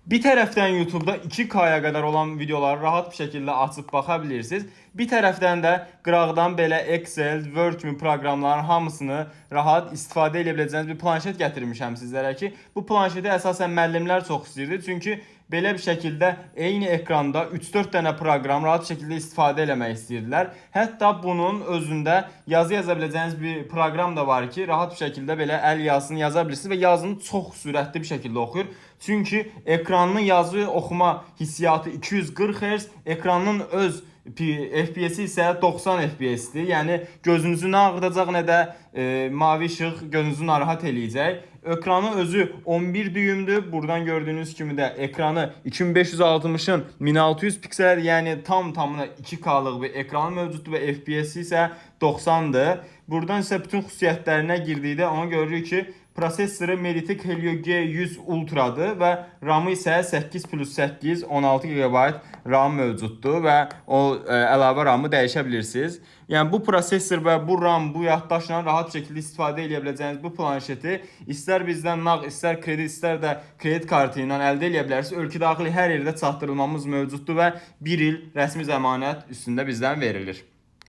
Bir tərəfdən YouTube'da 2K-ya qədər olan videoları rahat bir şəkildə açıb baxa bilirsiniz. Bir tərəfdən də qıraqdan belə Excel, Word kimi proqramların hamısını rahat istifadə edə biləcəyiniz bir planşet gətirmişəm sizlərə ki, bu planşeti əsasən müəllimlər çox istəyirdi. Çünki belə bir şəkildə eyni ekranda 3-4 dənə proqram rahat bir şəkildə istifadə eləmək istəyirdilər. Hətta bunun özündə yazı yaza biləcəyiniz bir proqram da var ki, rahat bir şəkildə belə əl yazısını yaza bilirsiniz və yazını çox sürətli bir şəkildə oxuyur. Çünki ekranın yazı oxuma hissiyatı 240 Hz, ekranın öz FPS isə 90 FPS-dir. Yəni gözünüzü nə ağrıdacaq, nə də mavi işıq gözünüzü narahat eləyəcək. Ekranı özü 11 düyümdür. Buradan gördüyünüz kimi də ekranı 2560-ın 1600 pikseldir. Yəni tamına 2K-lıq bir ekranı mövcuddur və FPS isə 90-dır. Buradan isə bütün xüsusiyyətlərinə girdikdə ona görürük ki, prosessoru Mediatek Helio G100 Ultra'dır və RAM-ı isə 8+8 16 GB RAM mövcuddur və o əlavə RAM-ı dəyişə bilirsiniz. Yəni bu prosessor və bu RAM, bu yaddaşla rahat şəkildə istifadə edə biləcəyiniz bu planşeti istər bizdən nağd, istər kredit, istər də kredit kartı ilə əldə edə bilərsiniz. Ölkə daxili hər yerdə çatdırılmamız mövcuddur və 1 il rəsmi zəmanət üstündə bizdən verilir.